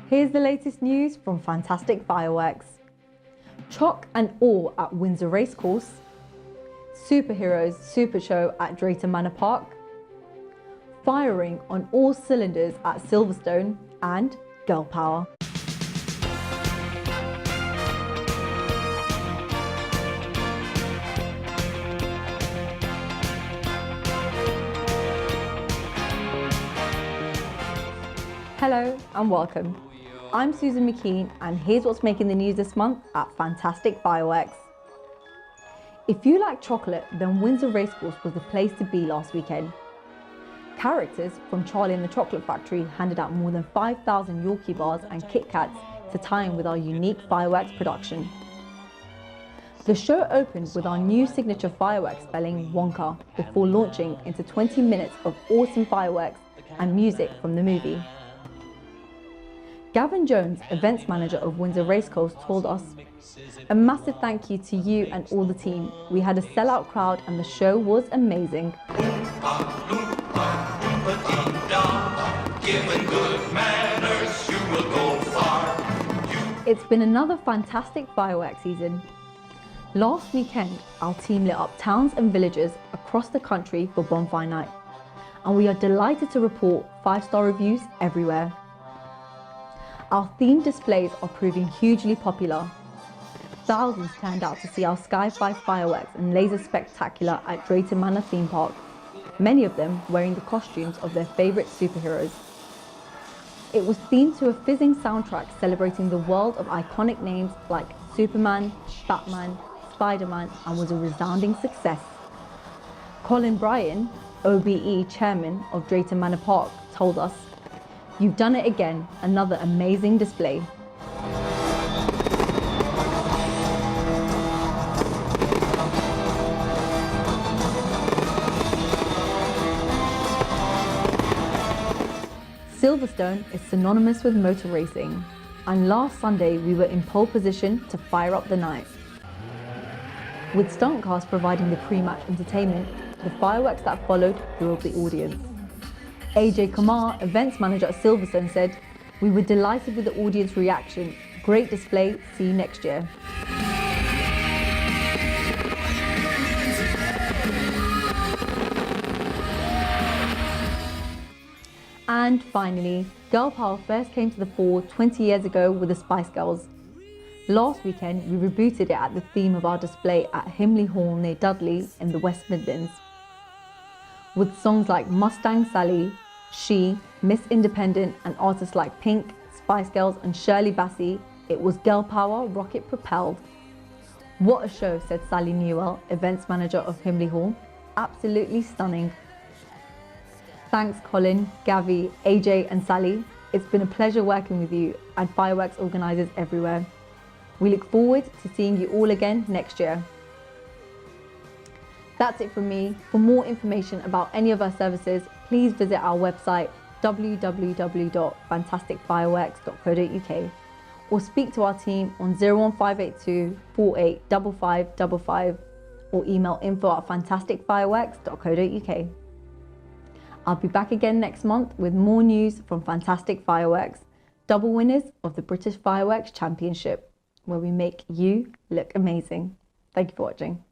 Here's the latest news from Fantastic Fireworks. Shock and awe at Windsor Racecourse. Superheroes Super Show at Drayton Manor Park. Firing on all cylinders at Silverstone, and Girl Power. Hello and welcome. I'm Susan McKean and here's what's making the news this month at Fantastic Fireworks. If you like chocolate, then Windsor Racecourse was the place to be last weekend. Characters from Charlie and the Chocolate Factory handed out more than 5,000 Yorkie bars and Kit Kats to tie in with our unique fireworks production. The show opened with our new signature fireworks spelling Wonka before launching into 20 minutes of awesome fireworks and music from the movie. Gavin Jones, events manager of Windsor Racecourse, told us, "A massive thank you to you and all the team. We had a sellout crowd and the show was amazing. Given good manners, you will go far. It's been another fantastic fireworks season. Last weekend, our team lit up towns and villages across the country for Bonfire Night, and we are delighted to report 5-star reviews everywhere. Our themed displays are proving hugely popular. Thousands turned out to see our Sky-Fi fireworks and laser spectacular at Drayton Manor theme park, many of them wearing the costumes of their favourite superheroes. It was themed to a fizzing soundtrack celebrating the world of iconic names like Superman, Batman, Spider-Man, and was a resounding success." Colin Bryan, OBE chairman of Drayton Manor Park, told us, "You've done it again, another amazing display." Silverstone is synonymous with motor racing, and last Sunday we were in pole position to fire up the night. With stunt cars providing the pre-match entertainment, the fireworks that followed thrilled the audience. AJ Kamar, events manager at Silverstone, said, "We were delighted with the audience reaction. Great display, see you next year." And finally, Girl Power first came to the fore 20 years ago with the Spice Girls. Last weekend, we rebooted it at the theme of our display at Himley Hall near Dudley in the West Midlands. With songs like Mustang Sally, She, Miss Independent, and artists like Pink, Spice Girls, and Shirley Bassey, it was Girl Power rocket propelled. "What a show," said Sally Newell, events manager of Himley Hall. "Absolutely stunning." Thanks Colin, Gavi, AJ and Sally. It's been a pleasure working with you and fireworks organisers everywhere. We look forward to seeing you all again next year. That's it from me. For more information about any of our services, please visit our website www.fantasticfireworks.co.uk or speak to our team on 01582 485555 or email info@fantasticfireworks.co.uk. I'll be back again next month with more news from Fantastic Fireworks, double winners of the British Fireworks Championship, where we make you look amazing. Thank you for watching.